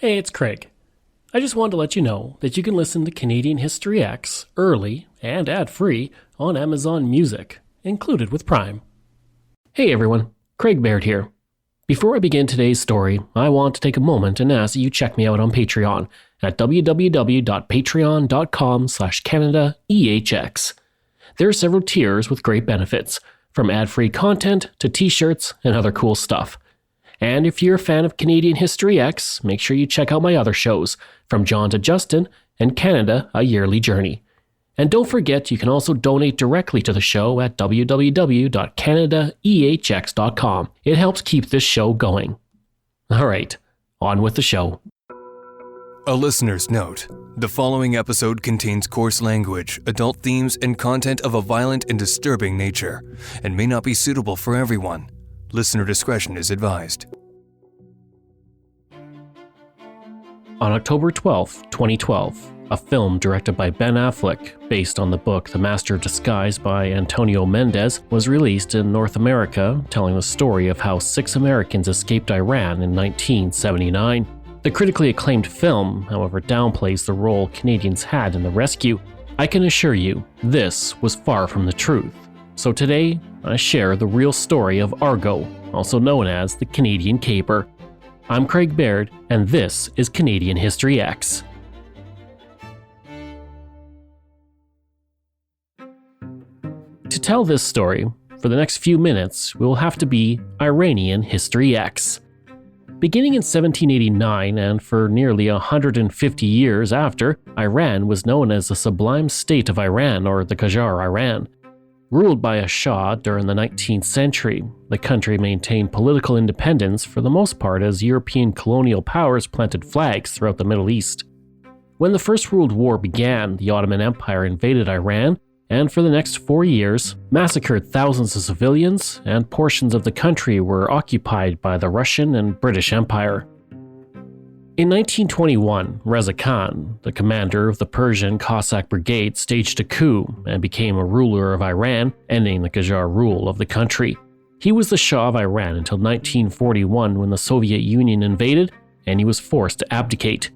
Hey, it's Craig. I just wanted to let you know that you can listen to Canadian History X early and ad-free on Amazon Music, included with Prime. Hey everyone, Craig Baird here. Before I begin today's story, I want to take a moment and ask that you check me out on Patreon at www.patreon.com/CanadaEHX. There are several tiers with great benefits, from ad-free content to t-shirts and other cool stuff. And if you're a fan of Canadian History X, make sure you check out my other shows, From John to Justin and Canada, A Yearly Journey. And don't forget, you can also donate directly to the show at www.canadaehx.com. It helps keep this show going. Alright, on with the show. A listener's note. The following episode contains coarse language, adult themes, and content of a violent and disturbing nature, and may not be suitable for everyone. Listener discretion is advised. On October 12, 2012, a film directed by Ben Affleck, based on the book The Master of Disguise by Antonio Mendez, was released in North America, telling the story of how 6 Americans escaped Iran in 1979. The critically acclaimed film, however, downplays the role Canadians had in the rescue. I can assure you, this was far from the truth. So today, I share the real story of Argo, also known as the Canadian Caper. I'm Craig Baird, and this is Canadian History X. To tell this story, for the next few minutes, we will have to be Iranian History X. Beginning in 1789 and for nearly 150 years after, Iran was known as the Sublime State of Iran, or the Qajar Iran. Ruled by a Shah during the 19th century, the country maintained political independence for the most part as European colonial powers planted flags throughout the Middle East. When the First World War began, the Ottoman Empire invaded Iran and for the next 4 years massacred thousands of civilians, and portions of the country were occupied by the Russian and British Empire. In 1921, Reza Khan, the commander of the Persian Cossack Brigade, staged a coup and became a ruler of Iran, ending the Qajar rule of the country. He was the Shah of Iran until 1941 when the Soviet Union invaded and he was forced to abdicate.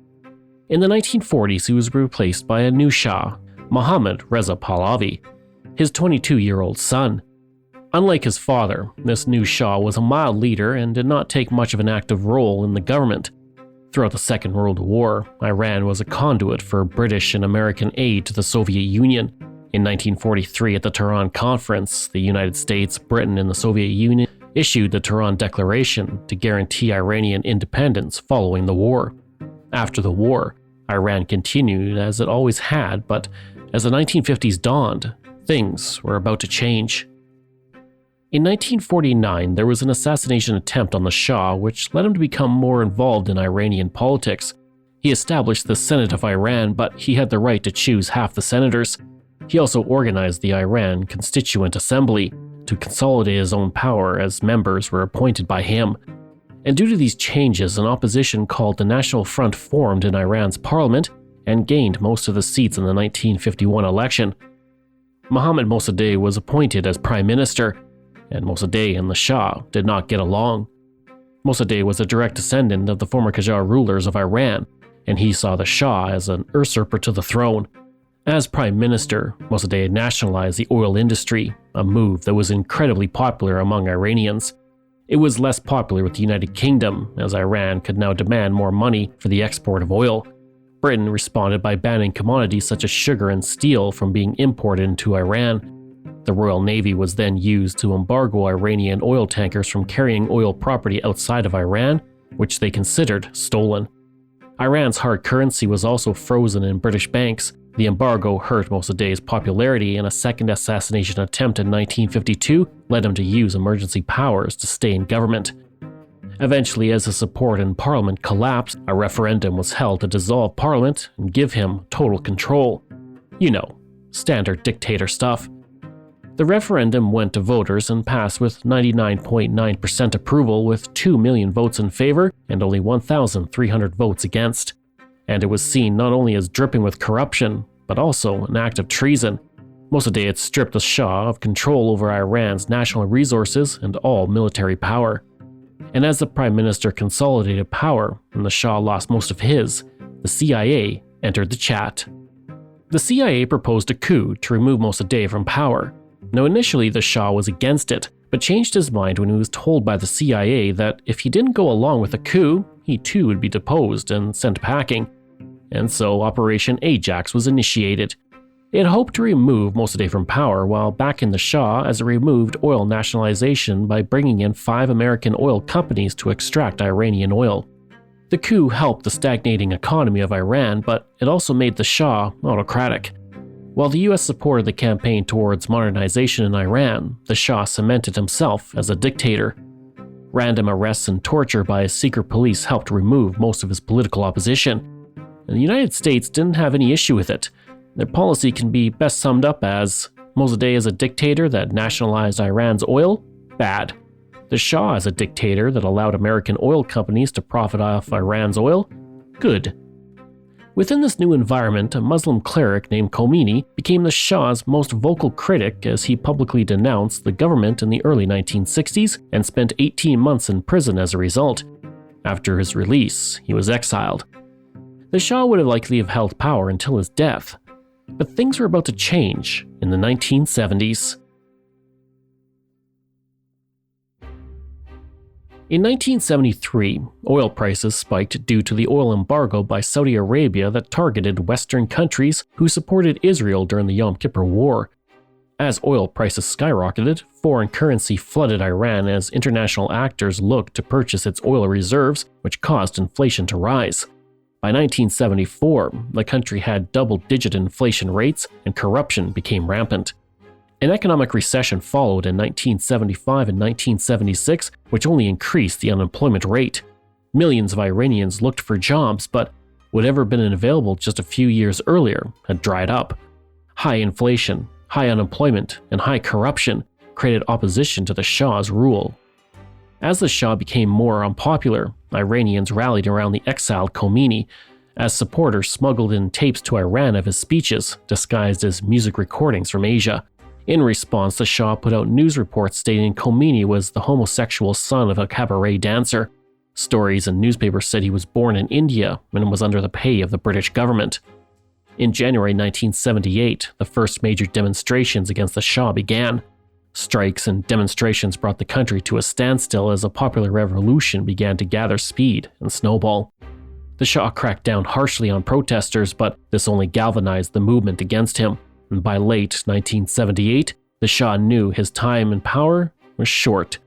In the 1940s, he was replaced by a new Shah, Mohammad Reza Pahlavi, his 22-year-old son. Unlike his father, this new Shah was a mild leader and did not take much of an active role in the government. Throughout the Second World War, Iran was a conduit for British and American aid to the Soviet Union. In 1943, at the Tehran Conference, the United States, Britain, and the Soviet Union issued the Tehran Declaration to guarantee Iranian independence following the war. After the war, Iran continued as it always had, but as the 1950s dawned, things were about to change. In 1949, there was an assassination attempt on the Shah, which led him to become more involved in Iranian politics. He established the Senate of Iran, but he had the right to choose half the senators. He also organized the Iran Constituent Assembly to consolidate his own power, as members were appointed by him. And due to these changes, an opposition called the National Front formed in Iran's parliament and gained most of the seats in the 1951 election. Mohammad Mossadegh was appointed as prime minister, and Mossadegh and the Shah did not get along. Mossadegh was a direct descendant of the former Qajar rulers of Iran, and he saw the Shah as an usurper to the throne. As prime minister, Mossadegh nationalized the oil industry, a move that was incredibly popular among Iranians. It was less popular with the United Kingdom, as Iran could now demand more money for the export of oil. Britain responded by banning commodities such as sugar and steel from being imported into Iran. The Royal Navy was then used to embargo Iranian oil tankers from carrying oil property outside of Iran, which they considered stolen. Iran's hard currency was also frozen in British banks. The embargo hurt Mossadegh's popularity, and a second assassination attempt in 1952 led him to use emergency powers to stay in government. Eventually, as his support in Parliament collapsed, a referendum was held to dissolve Parliament and give him total control. You know, standard dictator stuff. The referendum went to voters and passed with 99.9% approval, with 2 million votes in favor and only 1,300 votes against. And it was seen not only as dripping with corruption, but also an act of treason. Mossadegh had stripped the Shah of control over Iran's national resources and all military power. And as the Prime Minister consolidated power and the Shah lost most of his, the CIA entered the chat. The CIA proposed a coup to remove Mossadegh from power. Now initially the Shah was against it, but changed his mind when he was told by the CIA that if he didn't go along with the coup, he too would be deposed and sent packing. And so Operation Ajax was initiated. It hoped to remove Mossadegh from power while backing the Shah as it removed oil nationalization by bringing in 5 American oil companies to extract Iranian oil. The coup helped the stagnating economy of Iran, but it also made the Shah autocratic. While the US supported the campaign towards modernization in Iran, the Shah cemented himself as a dictator. Random arrests and torture by his secret police helped remove most of his political opposition. And the United States didn't have any issue with it. Their policy can be best summed up as, Mossadegh is a dictator that nationalized Iran's oil? Bad. The Shah is a dictator that allowed American oil companies to profit off Iran's oil? Good. Within this new environment, a Muslim cleric named Khomeini became the Shah's most vocal critic as he publicly denounced the government in the early 1960s and spent 18 months in prison as a result. After his release, he was exiled. The Shah would have likely have held power until his death. But things were about to change in the 1970s. In 1973, oil prices spiked due to the oil embargo by Saudi Arabia that targeted Western countries who supported Israel during the Yom Kippur War. As oil prices skyrocketed, foreign currency flooded Iran as international actors looked to purchase its oil reserves, which caused inflation to rise. By 1974, the country had double-digit inflation rates and corruption became rampant. An economic recession followed in 1975 and 1976, which only increased the unemployment rate. Millions of Iranians looked for jobs, but whatever had been available just a few years earlier had dried up. High inflation, high unemployment, and high corruption created opposition to the Shah's rule. As the Shah became more unpopular, Iranians rallied around the exiled Khomeini, as supporters smuggled in tapes to Iran of his speeches, disguised as music recordings from Asia. In response, the Shah put out news reports stating Khomeini was the homosexual son of a cabaret dancer. Stories and newspapers said he was born in India and was under the pay of the British government. In January 1978, the first major demonstrations against the Shah began. Strikes and demonstrations brought the country to a standstill as a popular revolution began to gather speed and snowball. The Shah cracked down harshly on protesters, but this only galvanized the movement against him. And by late 1978, the Shah knew his time in power was short.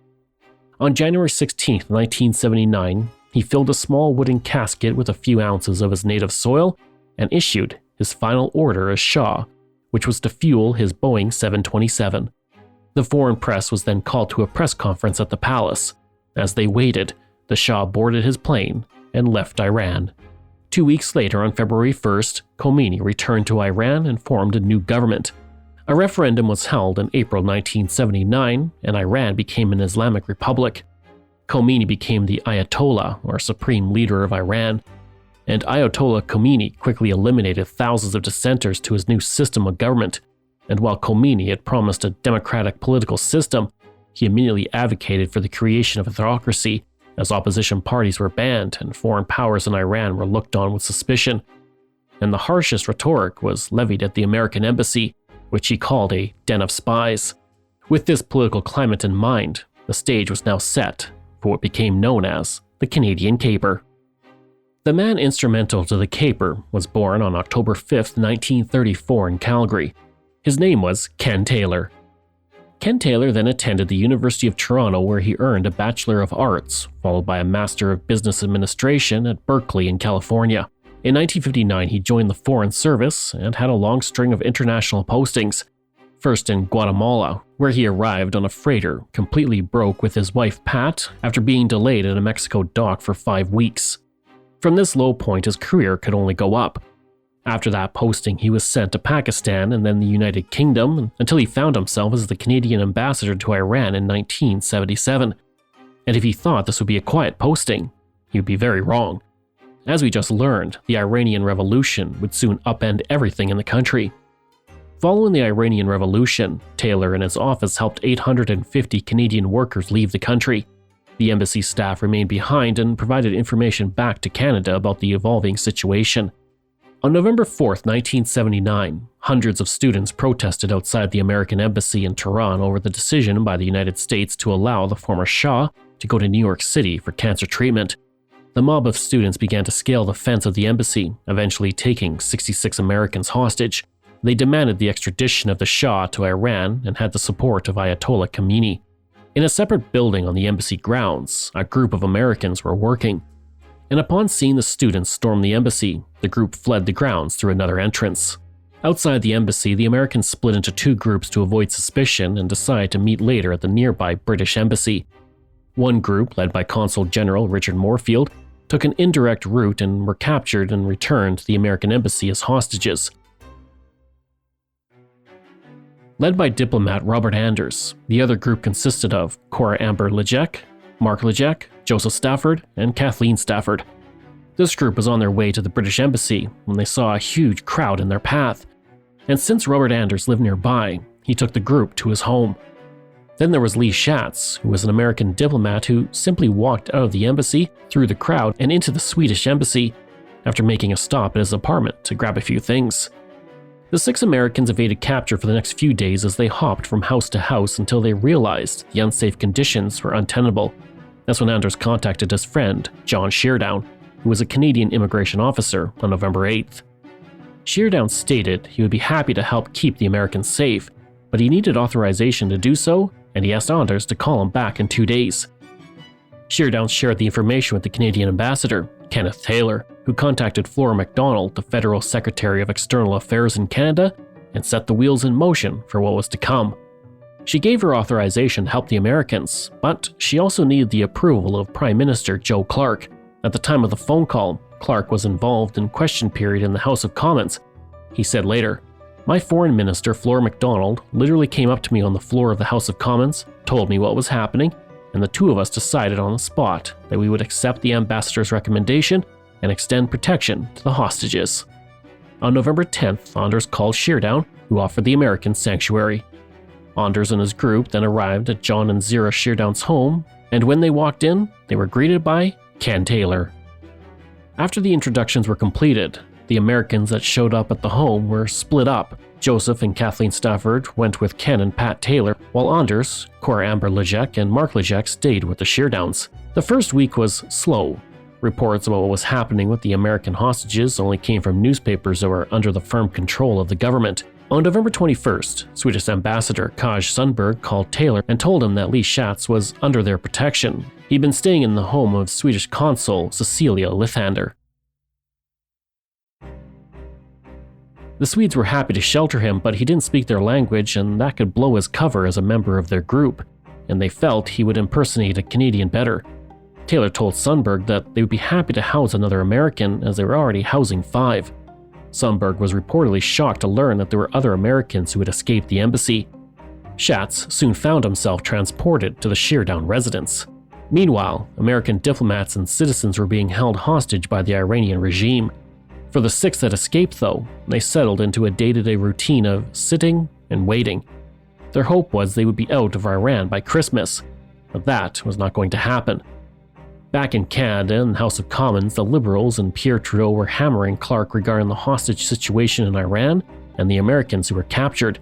On January 16, 1979, he filled a small wooden casket with a few ounces of his native soil and issued his final order as Shah, which was to fuel his Boeing 727. The foreign press was then called to a press conference at the palace. As they waited, the Shah boarded his plane and left Iran. 2 weeks later, on February 1st, Khomeini returned to Iran and formed a new government. A referendum was held in April 1979, and Iran became an Islamic republic. Khomeini became the Ayatollah, or supreme leader of Iran, and Ayatollah Khomeini quickly eliminated thousands of dissenters to his new system of government. And while Khomeini had promised a democratic political system, he immediately advocated for the creation of a theocracy, as opposition parties were banned and foreign powers in Iran were looked on with suspicion. And the harshest rhetoric was levied at the American embassy, which he called a den of spies. With this political climate in mind, the stage was now set for what became known as the Canadian Caper. The man instrumental to the Caper was born on October 5, 1934 in Calgary. His name was Ken Taylor. Ken Taylor then attended the University of Toronto, where he earned a Bachelor of Arts, followed by a Master of Business Administration at Berkeley in California. In 1959, he joined the Foreign Service and had a long string of international postings. First in Guatemala, where he arrived on a freighter, completely broke with his wife Pat after being delayed at a Mexico dock for 5 weeks. From this low point, his career could only go up. After that posting, he was sent to Pakistan and then the United Kingdom until he found himself as the Canadian ambassador to Iran in 1977. And if he thought this would be a quiet posting, he would be very wrong. As we just learned, the Iranian Revolution would soon upend everything in the country. Following the Iranian Revolution, Taylor and his office helped 850 Canadian workers leave the country. The embassy staff remained behind and provided information back to Canada about the evolving situation. On November 4, 1979, hundreds of students protested outside the American embassy in Tehran over the decision by the United States to allow the former Shah to go to New York City for cancer treatment. The mob of students began to scale the fence of the embassy, eventually taking 66 Americans hostage. They demanded the extradition of the Shah to Iran and had the support of Ayatollah Khomeini. In a separate building on the embassy grounds, a group of Americans were working. And upon seeing the students storm the embassy, the group fled the grounds through another entrance. Outside the embassy, the Americans split into two groups to avoid suspicion and decided to meet later at the nearby British embassy. One group, led by Consul General Richard Moorfield, took an indirect route and were captured and returned to the American embassy as hostages. Led by diplomat Robert Anders, the other group consisted of Cora Amber Lejek, Mark Lejek, Joseph Stafford, and Kathleen Stafford. This group was on their way to the British embassy when they saw a huge crowd in their path, and since Robert Anders lived nearby, he took the group to his home. Then there was Lee Schatz, who was an American diplomat who simply walked out of the embassy, through the crowd, and into the Swedish embassy, after making a stop at his apartment to grab a few things. The 6 Americans evaded capture for the next few days as they hopped from house to house until they realized the unsafe conditions were untenable. That's when Anders contacted his friend, John Sheardown, who was a Canadian immigration officer, on November 8th. Sheardown stated he would be happy to help keep the Americans safe, but he needed authorization to do so, and he asked Anders to call him back in 2 days. Sheardown shared the information with the Canadian ambassador, Kenneth Taylor, who contacted Flora MacDonald, the Federal Secretary of External Affairs in Canada, and set the wheels in motion for what was to come. She gave her authorization to help the Americans, but she also needed the approval of Prime Minister Joe Clark. At the time of the phone call, Clark was involved in question period in the House of Commons. He said later, "My foreign minister, Flora MacDonald, literally came up to me on the floor of the House of Commons, told me what was happening, and the two of us decided on the spot that we would accept the ambassador's recommendation and extend protection to the hostages." On November 10th, Anders called Sheardown, who offered the Americans sanctuary. Anders and his group then arrived at John and Zira Sheardown's home, and when they walked in, they were greeted by Ken Taylor. After the introductions were completed, the Americans that showed up at the home were split up. Joseph and Kathleen Stafford went with Ken and Pat Taylor, while Anders, Cora Amber Lejek, and Mark Lejek stayed with the Sheardowns. The first week was slow. Reports about what was happening with the American hostages only came from newspapers that were under the firm control of the government. On November 21st, Swedish Ambassador Kaj Sundberg called Taylor and told him that Lee Schatz was under their protection. He'd been staying in the home of Swedish consul Cecilia Lithander. The Swedes were happy to shelter him, but he didn't speak their language, and that could blow his cover as a member of their group, and they felt he would impersonate a Canadian better. Taylor told Sundberg that they would be happy to house another American, as they were already housing 5. Sundberg was reportedly shocked to learn that there were other Americans who had escaped the embassy. Schatz soon found himself transported to the Sheardown residence. Meanwhile, American diplomats and citizens were being held hostage by the Iranian regime. For the 6 that escaped, though, they settled into a day-to-day routine of sitting and waiting. Their hope was they would be out of Iran by Christmas, but that was not going to happen. Back in Canada and the House of Commons, the Liberals and Pierre Trudeau were hammering Clark regarding the hostage situation in Iran and the Americans who were captured.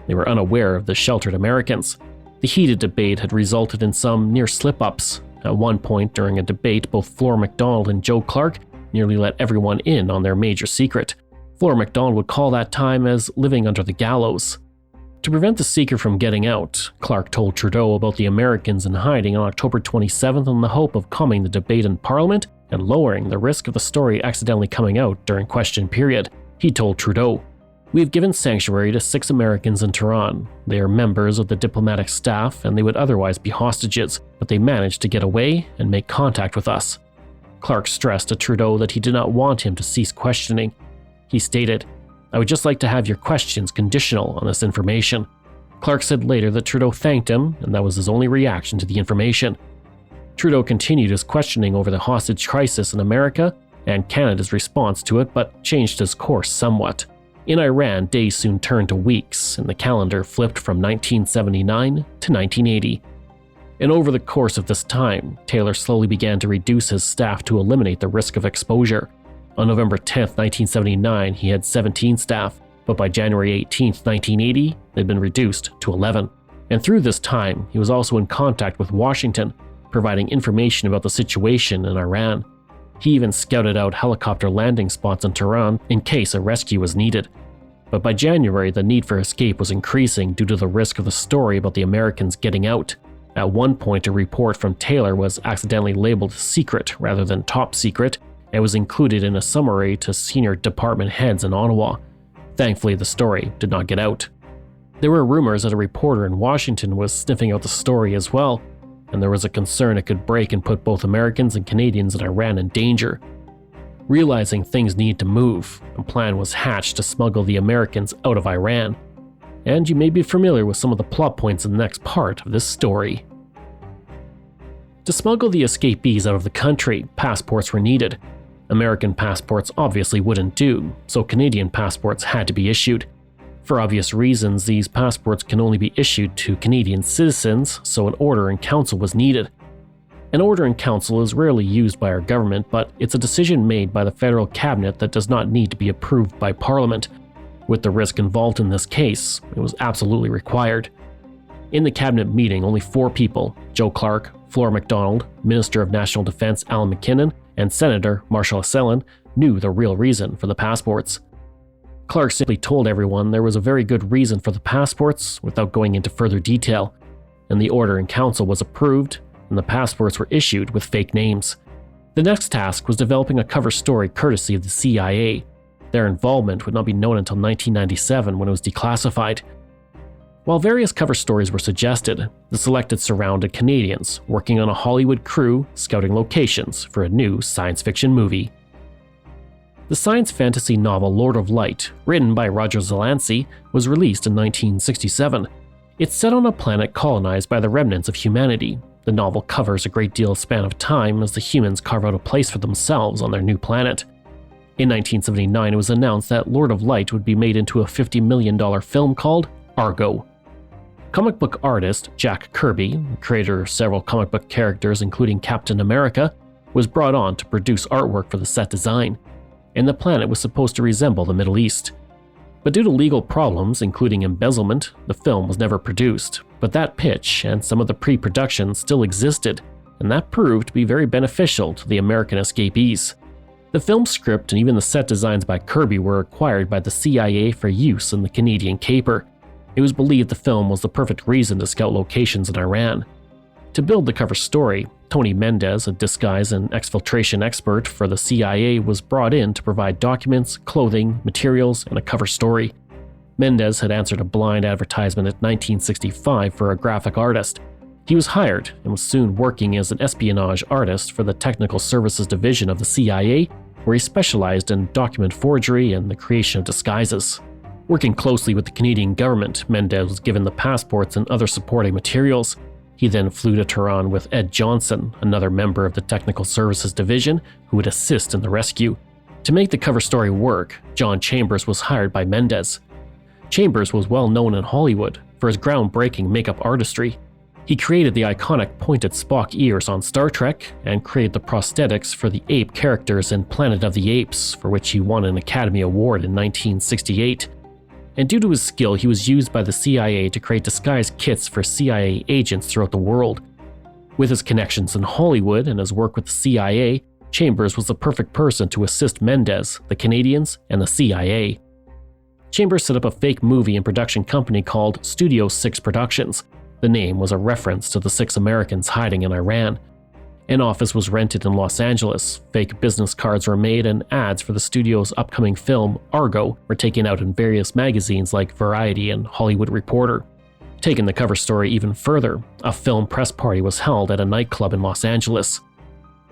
They were unaware of the sheltered Americans. The heated debate had resulted in some near slip-ups. At one point during a debate, both Flora MacDonald and Joe Clark nearly let everyone in on their major secret. Flora MacDonald would call that time as living under the gallows. To prevent the secret from getting out, Clark told Trudeau about the Americans in hiding on October 27th in the hope of calming the debate in Parliament and lowering the risk of the story accidentally coming out during question period. He told Trudeau, "We have given sanctuary to 6 Americans in Tehran. They are members of the diplomatic staff and they would otherwise be hostages, but they managed to get away and make contact with us." Clark stressed to Trudeau that he did not want him to cease questioning. He stated, "I would just like to have your questions conditional on this information." Clark said later that Trudeau thanked him, and that was his only reaction to the information. Trudeau continued his questioning over the hostage crisis in America and Canada's response to it, but changed his course somewhat. In Iran, days soon turned to weeks, and the calendar flipped from 1979 to 1980. And over the course of this time, Taylor slowly began to reduce his staff to eliminate the risk of exposure. On November 10, 1979, he had 17 staff, but by January 18, 1980, they'd been reduced to 11. And through this time, he was also in contact with Washington, providing information about the situation in Iran. He even scouted out helicopter landing spots in Tehran in case a rescue was needed. But by January, the need for escape was increasing due to the risk of the story about the Americans getting out. At one point, a report from Taylor was accidentally labeled secret rather than top secret, and was included in a summary to senior department heads in Ottawa. Thankfully, the story did not get out. There were rumors that a reporter in Washington was sniffing out the story as well, and there was a concern it could break and put both Americans and Canadians in Iran in danger. Realizing things needed to move, a plan was hatched to smuggle the Americans out of Iran. And you may be familiar with some of the plot points in the next part of this story. To smuggle the escapees out of the country, passports were needed. American passports obviously wouldn't do, so Canadian passports had to be issued. For obvious reasons, these passports can only be issued to Canadian citizens, so an order in council was needed. An order in council is rarely used by our government, but it's a decision made by the federal cabinet that does not need to be approved by Parliament. With the risk involved in this case, it was absolutely required. In the cabinet meeting, only 4 people, Joe Clark, Flora MacDonald, Minister of National Defence Alan MacKinnon, and Senator Marshall Esselin, knew the real reason for the passports. Clark simply told everyone there was a very good reason for the passports without going into further detail, and the order in council was approved, and the passports were issued with fake names. The next task was developing a cover story courtesy of the CIA. Their involvement would not be known until 1997 when it was declassified. While various cover stories were suggested, the selected surrounded Canadians working on a Hollywood crew scouting locations for a new science fiction movie. The science fantasy novel Lord of Light, written by Roger Zalansky, was released in 1967. It's set on a planet colonized by the remnants of humanity. The novel covers a great deal of span of time as the humans carve out a place for themselves on their new planet. In 1979, it was announced that Lord of Light would be made into a $50 million film called Argo. Comic book artist Jack Kirby, creator of several comic book characters including Captain America, was brought on to produce artwork for the set design, and the planet was supposed to resemble the Middle East. But due to legal problems, including embezzlement, the film was never produced, but that pitch and some of the pre-production still existed, and that proved to be very beneficial to the American escapees. The film script and even the set designs by Kirby were acquired by the CIA for use in the Canadian caper. It was believed the film was the perfect reason to scout locations in Iran. To build the cover story, Tony Mendez, a disguise and exfiltration expert for the CIA, was brought in to provide documents, clothing, materials, and a cover story. Mendez had answered a blind advertisement in 1965 for a graphic artist. He was hired and was soon working as an espionage artist for the Technical Services Division of the CIA, where he specialized in document forgery and the creation of disguises. Working closely with the Canadian government, Mendez was given the passports and other supporting materials. He then flew to Tehran with Ed Johnson, another member of the Technical Services Division, who would assist in the rescue. To make the cover story work, John Chambers was hired by Mendez. Chambers was well known in Hollywood for his groundbreaking makeup artistry. He created the iconic pointed Spock ears on Star Trek and created the prosthetics for the ape characters in Planet of the Apes, for which he won an Academy Award in 1968. And due to his skill, he was used by the CIA to create disguise kits for CIA agents throughout the world. With his connections in Hollywood and his work with the CIA, Chambers was the perfect person to assist Mendez, the Canadians, and the CIA. Chambers set up a fake movie and production company called Studio 6 Productions. The name was a reference to the 6 Americans hiding in Iran. An office was rented in Los Angeles, fake business cards were made, and ads for the studio's upcoming film, Argo, were taken out in various magazines like Variety and Hollywood Reporter. Taking the cover story even further, a film press party was held at a nightclub in Los Angeles.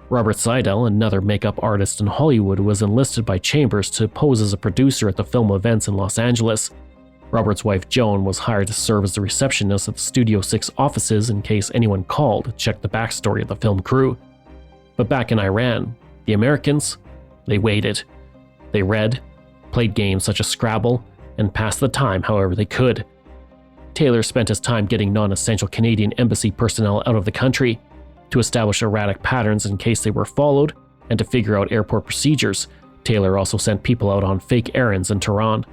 Robert Seidel, another makeup artist in Hollywood, was enlisted by Chambers to pose as a producer at the film events in Los Angeles. Robert's wife Joan was hired to serve as the receptionist at the Studio 6 offices in case anyone called to check the backstory of the film crew. But back in Iran, the Americans, they waited. They read, played games such as Scrabble, and passed the time however they could. Taylor spent his time getting non-essential Canadian embassy personnel out of the country, to establish erratic patterns in case they were followed, and to figure out airport procedures. Taylor also sent people out on fake errands in Tehran.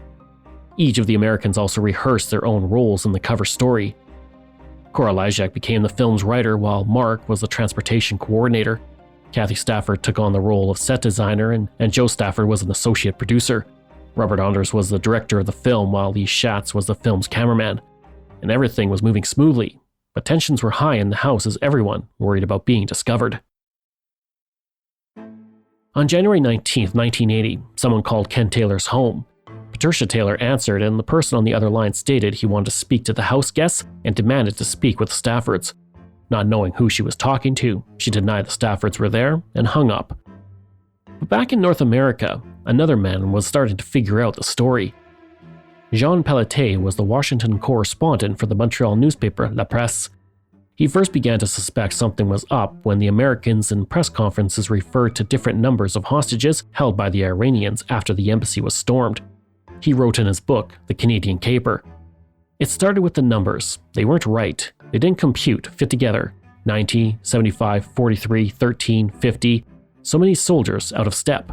Each of the Americans also rehearsed their own roles in the cover story. Cora Lyjak became the film's writer, while Mark was the transportation coordinator. Kathy Stafford took on the role of set designer, and Joe Stafford was an associate producer. Robert Anders was the director of the film, while Lee Schatz was the film's cameraman. And everything was moving smoothly, but tensions were high in the house as everyone worried about being discovered. On January 19, 1980, someone called Ken Taylor's home. Patricia Taylor answered, and the person on the other line stated he wanted to speak to the house guests and demanded to speak with the Staffords. Not knowing who she was talking to, she denied the Staffords were there and hung up. But back in North America, another man was starting to figure out the story. Jean Pelletier was the Washington correspondent for the Montreal newspaper La Presse. He first began to suspect something was up when the Americans in press conferences referred to different numbers of hostages held by the Iranians after the embassy was stormed. He wrote in his book, The Canadian Caper. It started with the numbers. They weren't right. They didn't fit together. 90, 75, 43, 13, 50. So many soldiers out of step.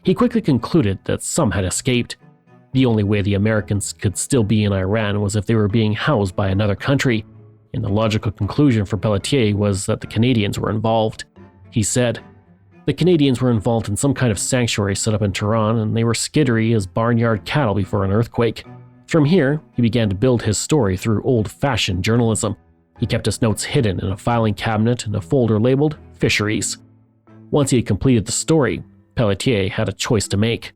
He quickly concluded that some had escaped. The only way the Americans could still be in Iran was if they were being housed by another country. And the logical conclusion for Pelletier was that the Canadians were involved. He said, the Canadians were involved in some kind of sanctuary set up in Tehran, and they were skittery as barnyard cattle before an earthquake. From here, he began to build his story through old-fashioned journalism. He kept his notes hidden in a filing cabinet in a folder labeled Fisheries. Once he had completed the story, Pelletier had a choice to make.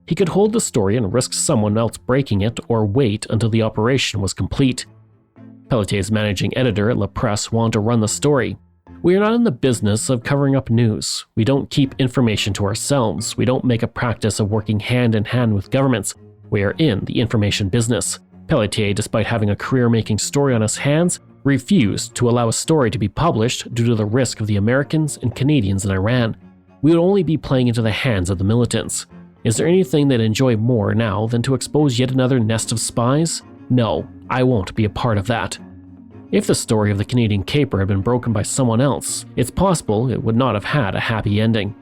He could hold the story and risk someone else breaking it, or wait until the operation was complete. Pelletier's managing editor at La Presse wanted to run the story. We are not in the business of covering up news. We don't keep information to ourselves. We don't make a practice of working hand in hand with governments. We are in the information business. Pelletier, despite having a career-making story on his hands, refused to allow a story to be published due to the risk of the Americans and Canadians in Iran. We would only be playing into the hands of the militants. Is there anything they'd enjoy more now than to expose yet another nest of spies? No, I won't be a part of that. If the story of the Canadian Caper had been broken by someone else, it's possible it would not have had a happy ending.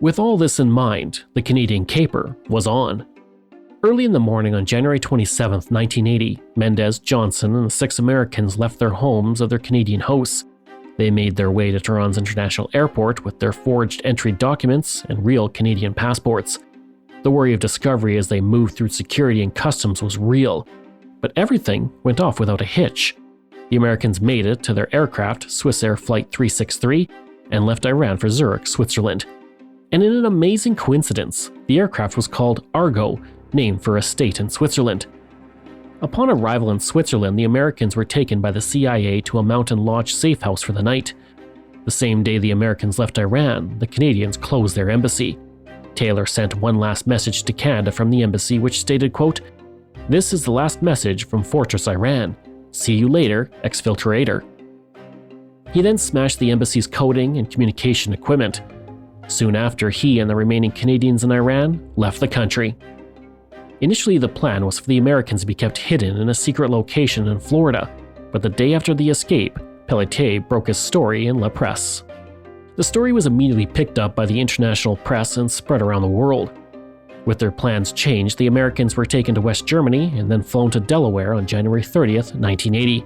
With all this in mind, the Canadian Caper was on. Early in the morning on January 27, 1980, Mendez, Johnson, and the 6 Americans left their homes of their Canadian hosts. They made their way to Tehran's International Airport with their forged entry documents and real Canadian passports. The worry of discovery as they moved through security and customs was real, but everything went off without a hitch. The Americans made it to their aircraft, Swissair Flight 363, and left Iran for Zurich, Switzerland. And in an amazing coincidence, the aircraft was called Argo, named for a state in Switzerland. Upon arrival in Switzerland, the Americans were taken by the CIA to a mountain lodge safe house for the night. The same day the Americans left Iran, the Canadians closed their embassy. Taylor sent one last message to Canada from the embassy which stated, quote, "This is the last message from Fortress Iran. See you later, exfiltrator." He then smashed the embassy's coding and communication equipment. Soon after, he and the remaining Canadians in Iran left the country. Initially, the plan was for the Americans to be kept hidden in a secret location in Florida, but the day after the escape, Pelletier broke his story in La Presse. The story was immediately picked up by the international press and spread around the world. With their plans changed, the Americans were taken to West Germany and then flown to Delaware on January 30th, 1980.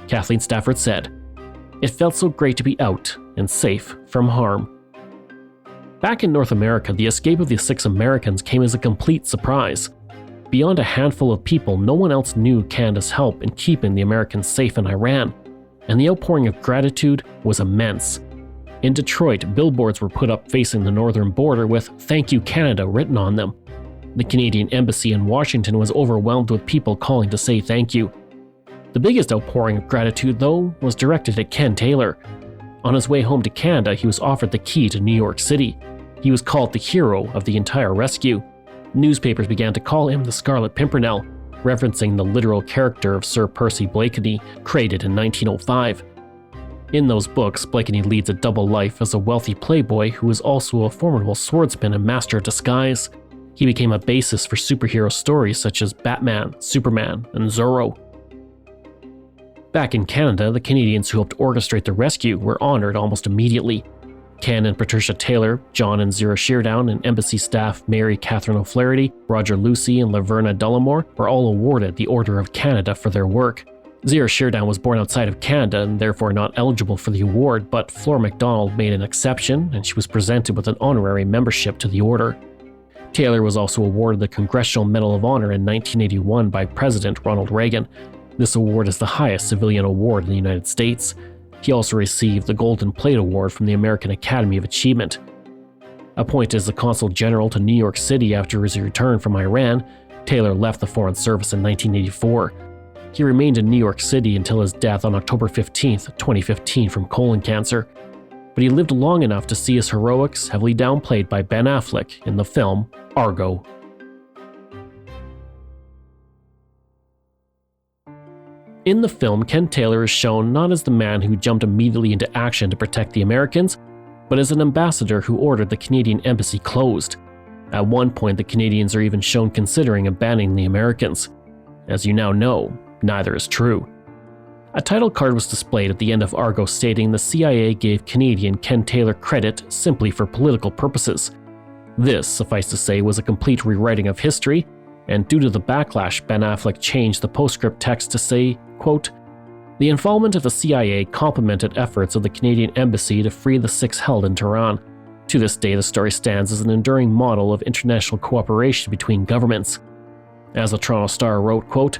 Kathleen Stafford said, "It felt so great to be out and safe from harm." Back in North America, the escape of the 6 Americans came as a complete surprise. Beyond a handful of people, no one else knew Canada's help in keeping the Americans safe in Iran, and the outpouring of gratitude was immense. In Detroit, billboards were put up facing the northern border with "Thank you Canada" written on them. The Canadian embassy in Washington was overwhelmed with people calling to say thank you. The biggest outpouring of gratitude, though, was directed at Ken Taylor. On his way home to Canada, he was offered the key to New York City. He was called the hero of the entire rescue. Newspapers began to call him the Scarlet Pimpernel, referencing the literal character of Sir Percy Blakeney, created in 1905. In those books, Blakeney leads a double life as a wealthy playboy who is also a formidable swordsman and master of disguise. He became a basis for superhero stories such as Batman, Superman, and Zorro. Back in Canada, the Canadians who helped orchestrate the rescue were honored almost immediately. Ken and Patricia Taylor, John and Zira Sheardown, and embassy staff Mary Catherine O'Flaherty, Roger Lucy, and Laverna Dullamore were all awarded the Order of Canada for their work. Zira Sheardown was born outside of Canada and therefore not eligible for the award, but Flora MacDonald made an exception and she was presented with an honorary membership to the order. Taylor was also awarded the Congressional Medal of Honor in 1981 by President Ronald Reagan. This award is the highest civilian award in the United States. He also received the Golden Plate Award from the American Academy of Achievement. Appointed as the Consul General to New York City after his return from Iran, Taylor left the Foreign Service in 1984. He remained in New York City until his death on October 15, 2015 from colon cancer. But he lived long enough to see his heroics heavily downplayed by Ben Affleck in the film Argo. In the film, Ken Taylor is shown not as the man who jumped immediately into action to protect the Americans, but as an ambassador who ordered the Canadian embassy closed. At one point, the Canadians are even shown considering abandoning the Americans. As you now know, neither is true. A title card was displayed at the end of Argo stating the CIA gave Canadian Ken Taylor credit simply for political purposes. This, suffice to say, was a complete rewriting of history, and due to the backlash, Ben Affleck changed the postscript text to say, quote, "The involvement of the CIA complemented efforts of the Canadian Embassy to free the 6 held in Tehran. To this day, the story stands as an enduring model of international cooperation between governments." As the Toronto Star wrote, quote,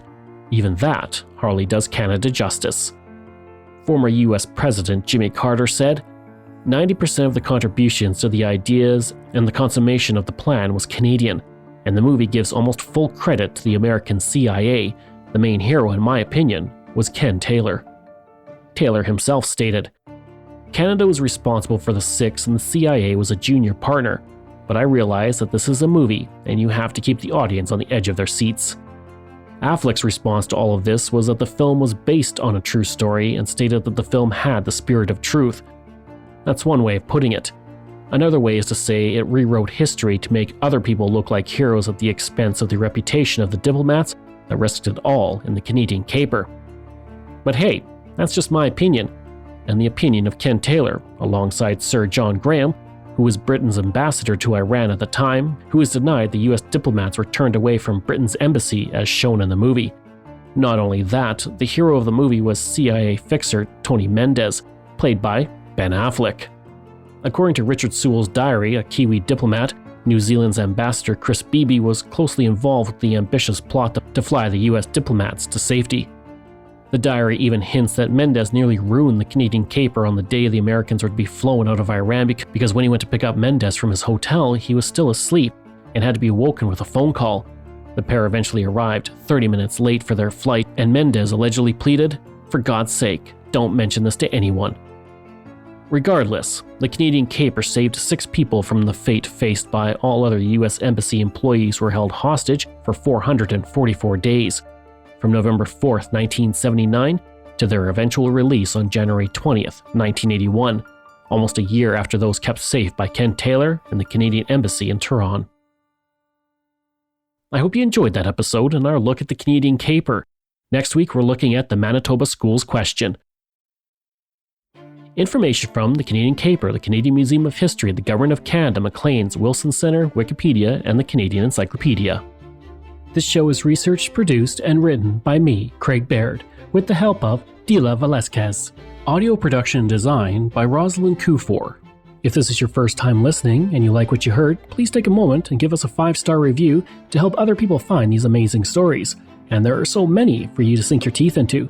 "Even that hardly does Canada justice." Former US President Jimmy Carter said, 90% of the contributions to the ideas and the consummation of the plan was Canadian, and the movie gives almost full credit to the American CIA. The main hero, in my opinion, was Ken Taylor. Taylor himself stated, "Canada was responsible for the 6 and the CIA was a junior partner, but I realize that this is a movie and you have to keep the audience on the edge of their seats." Affleck's response to all of this was that the film was based on a true story and stated that the film had the spirit of truth. That's one way of putting it. Another way is to say it rewrote history to make other people look like heroes at the expense of the reputation of the diplomats that risked it all in the Canadian caper. But hey, that's just my opinion, and the opinion of Ken Taylor, alongside Sir John Graham, who was Britain's ambassador to Iran at the time, who was denied the US diplomats were turned away from Britain's embassy as shown in the movie. Not only that, the hero of the movie was CIA fixer Tony Mendez, played by Ben Affleck. According to Richard Sewell's diary, a Kiwi diplomat, New Zealand's ambassador Chris Beebe was closely involved with the ambitious plot to fly the US diplomats to safety. The diary even hints that Mendez nearly ruined the Canadian caper on the day the Americans were to be flown out of Iran because when he went to pick up Mendez from his hotel, he was still asleep and had to be woken with a phone call. The pair eventually arrived 30 minutes late for their flight, and Mendez allegedly pleaded, "For God's sake, don't mention this to anyone." Regardless, the Canadian caper saved 6 people from the fate faced by all other US Embassy employees who were held hostage for 444 days, from November 4th, 1979 to their eventual release on January 20th, 1981, almost a year after those kept safe by Ken Taylor and the Canadian Embassy in Tehran. I hope you enjoyed that episode and our look at the Canadian caper. Next week, we're looking at the Manitoba Schools question. Information from the Canadian Caper, the Canadian Museum of History, the Government of Canada, Maclean's, Wilson Centre, Wikipedia, and the Canadian Encyclopedia. This show is researched, produced, and written by me, Craig Baird, with the help of Dila Velasquez. Audio production and design by Rosalind Kufor. If this is your first time listening and you like what you heard, please take a moment and give us a 5-star review to help other people find these amazing stories. And there are so many for you to sink your teeth into.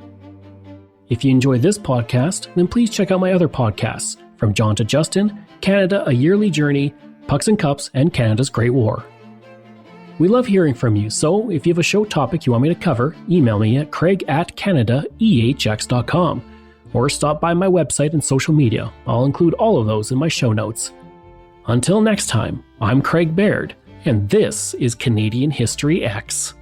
If you enjoy this podcast, then please check out my other podcasts, From John to Justin, Canada, A Yearly Journey, Pucks and Cups, and Canada's Great War. We love hearing from you, so if you have a show topic you want me to cover, email me at craig@canadaehx.com, or stop by my website and social media. I'll include all of those in my show notes. Until next time, I'm Craig Baird, and this is Canadian History X.